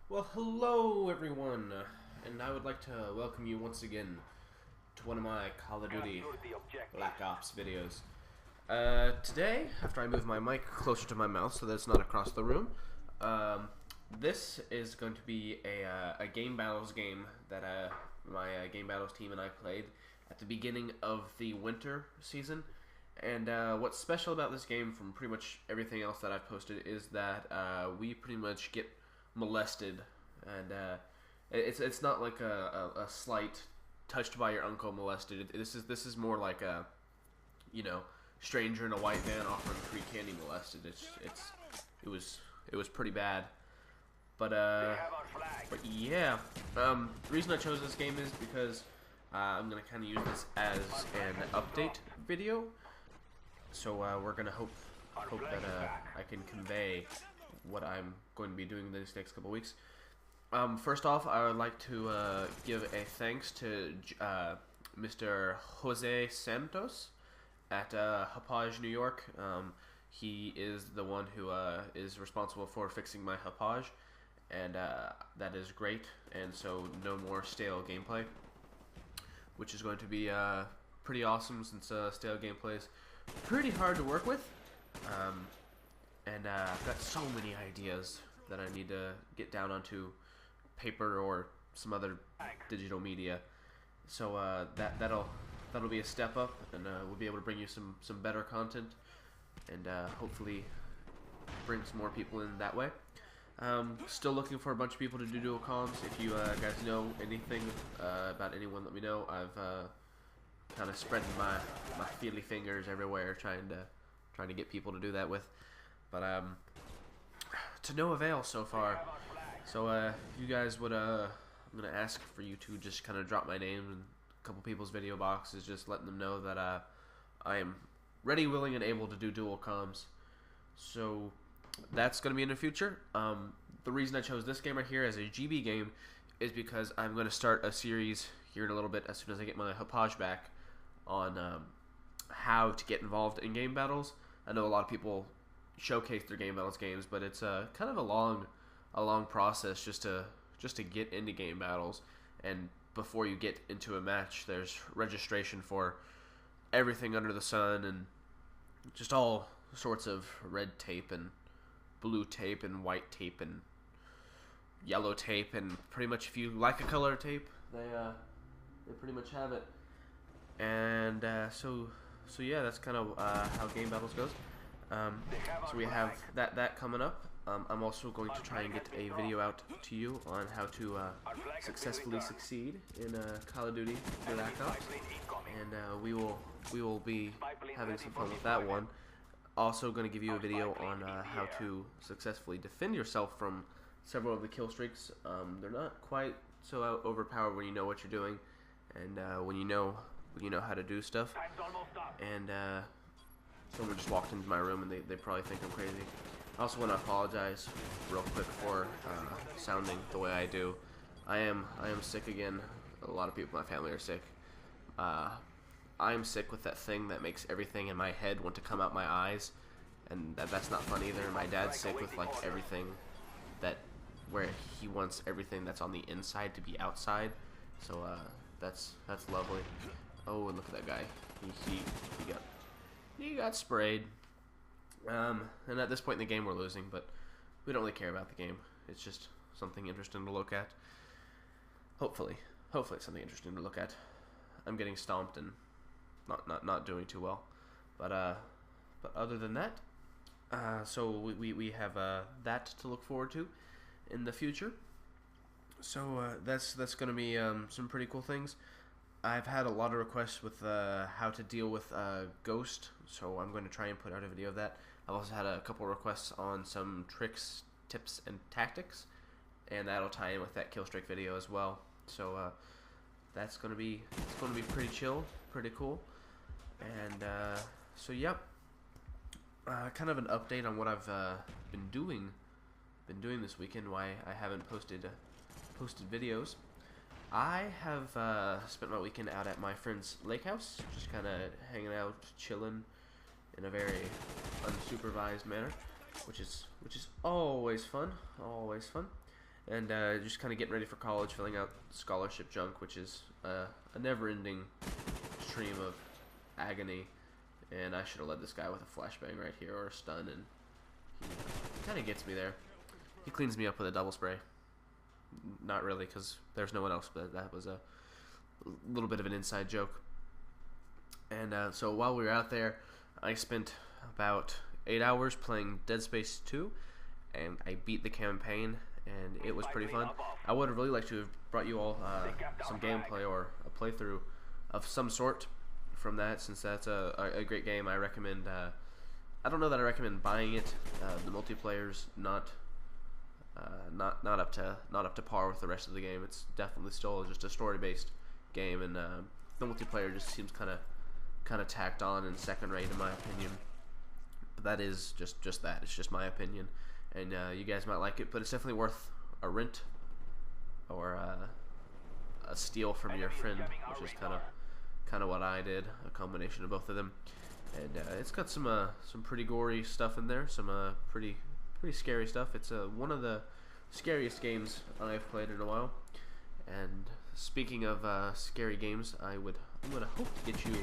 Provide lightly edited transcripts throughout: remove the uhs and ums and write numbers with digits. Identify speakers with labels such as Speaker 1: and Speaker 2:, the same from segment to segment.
Speaker 1: Well, hello everyone, and I would like to welcome you once again to one of my Call of Duty Black Ops videos. Today, after I move my mic closer to my mouth so that it's not across the room, this is going to be a game battles game that my game battles team and I played at the beginning of the winter season. And what's special about this game from pretty much everything else that I've posted is that we pretty much get molested, and it's not like a slight touched by your uncle molested. This is more like a stranger in a white van offering free candy molested. It was pretty bad, but yeah. The reason I chose this game is because I'm gonna kind of use this as an update video. So we're gonna hope that I can convey what I'm going to be doing this next couple weeks. First off, I would like to give a thanks to Mr. Jose Santos at Hauppauge, New York. He is the one who is responsible for fixing my Hauppauge, and that is great. And so no more stale gameplay, which is going to be pretty awesome since stale gameplay is pretty hard to work with. And I've got so many ideas that I need to get down onto paper or some other digital media. So that'll be a step up, and we'll be able to bring you some better content, and hopefully bring some more people in that way. Still looking for a bunch of people to do dual comms. If you guys know anything about anyone, let me know. I've kind of spreading my feely fingers everywhere, trying to get people to do that with, but to no avail so far. So if you guys would, I'm gonna ask for you to just kind of drop my name in a couple people's video boxes, just letting them know that I am ready, willing, and able to do dual comms. So that's gonna be in the future. The reason I chose this game right here as a GB game is because I'm gonna start a series here in a little bit as soon as I get my Hauppauge back on how to get involved in game battles. I know a lot of people showcase their game battles games, but it's kind of a long process just to get into game battles. And before you get into a match, there's registration for everything under the sun, and just all sorts of red tape and blue tape and white tape and yellow tape, and pretty much if you like a color tape, they pretty much have it. And so yeah, that's kind of how game battles goes. So we have that coming up. I'm also going to try and get a video out to you on how to successfully succeed in Call of Duty Black Ops, and we will be having some fun with that one. Also going to give you a video on how to successfully defend yourself from several of the kill streaks. They're not quite so overpowered when you know what you're doing, and when you know how to do stuff. And someone just walked into my room, and they probably think I'm crazy. I also want to apologize real quick for sounding the way I do. I am sick again. A lot of people in my family are sick. I am sick with that thing that makes everything in my head want to come out my eyes, and that's not fun either. My dad's sick with like everything where he wants everything that's on the inside to be outside. So that's lovely. Oh, and look at that guy. He got sprayed. And at this point in the game, we're losing, but we don't really care about the game. It's just something interesting to look at. Hopefully it's something interesting to look at. I'm getting stomped and not doing too well, but other than that, so we have that to look forward to in the future. So that's gonna be some pretty cool things. I've had a lot of requests with how to deal with Ghost, so I'm going to try and put out a video of that. I've also had a couple requests on some tricks, tips, and tactics, and that'll tie in with that kill streak video as well. So that's going to be pretty chill, pretty cool. And so yep, kind of an update on what I've been doing this weekend. Why I haven't posted videos. I have spent my weekend out at my friend's lake house, just kind of hanging out, chilling in a very unsupervised manner, which is always fun, and just kind of getting ready for college, filling out scholarship junk, which is a never-ending stream of agony. And I should have led this guy with a flashbang right here, or a stun, and he kind of gets me there. He cleans me up with a double spray. Not really, because there's no one else, but that was a little bit of an inside joke. And so while we were out there, I spent about 8 hours playing Dead Space 2, and I beat the campaign, and it was pretty fun. I would have really liked to have brought you all some gameplay or a playthrough of some sort from that, since that's a great game. I recommend. I don't know that I recommend buying it. The multiplayer's not up to par with the rest of the game. It's definitely still just a story-based game, and the multiplayer just seems kind of tacked on and second-rate in my opinion. But that is just that. It's just my opinion, and you guys might like it, but it's definitely worth a rent or a steal from your friend, which is kind of what I did. A combination of both of them, and it's got some pretty gory stuff in there. Some pretty scary stuff. It's one of the scariest games I've played in a while. And speaking of scary games, I'm gonna hope to get you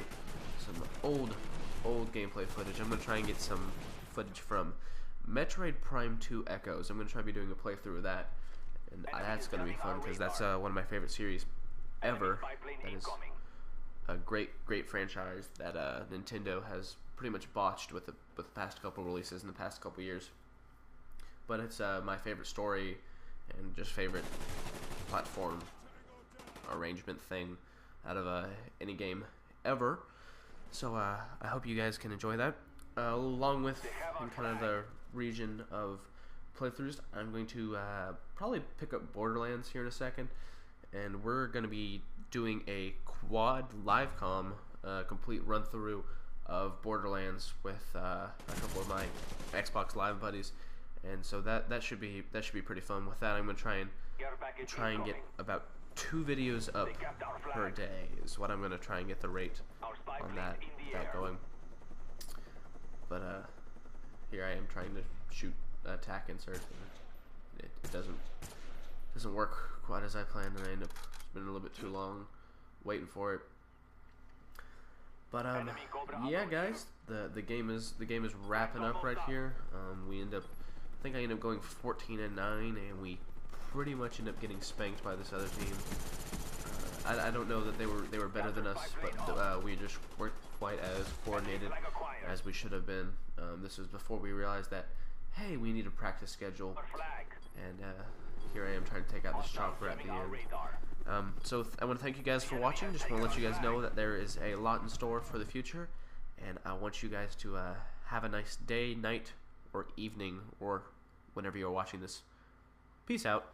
Speaker 1: some old gameplay footage. I'm gonna try and get some footage from Metroid Prime 2 Echoes. I'm gonna try to be doing a playthrough of that, and that's gonna be fun because that's one of my favorite series ever. That is a great franchise that Nintendo has pretty much botched with the past couple releases in the past couple years. But it's my favorite story and just favorite platform arrangement thing out of any game ever. So I hope you guys can enjoy that. Along with in kind of the region of playthroughs, I'm going to probably pick up Borderlands here in a second, and we're going to be doing a quad live com complete run through of Borderlands with a couple of my Xbox Live buddies. And so that should be pretty fun. With that, I'm gonna try and get about 2 videos up per day is what I'm gonna try and get the rate on that going. But here I am trying to shoot attack insert. It doesn't work quite as I planned, and I end up spending a little bit too long waiting for it. But yeah, guys, the game is wrapping up right here. I think I end up going 14-9, and we pretty much end up getting spanked by this other team. I don't know that they were better than us, but we just weren't quite as coordinated as we should have been. This was before we realized that, hey, we need a practice schedule, and here I am trying to take out this chopper at the end. So I want to thank you guys for watching. Just want to let you guys know that there is a lot in store for the future, and I want you guys to have a nice day, night, or evening, or whenever you're watching this. Peace out.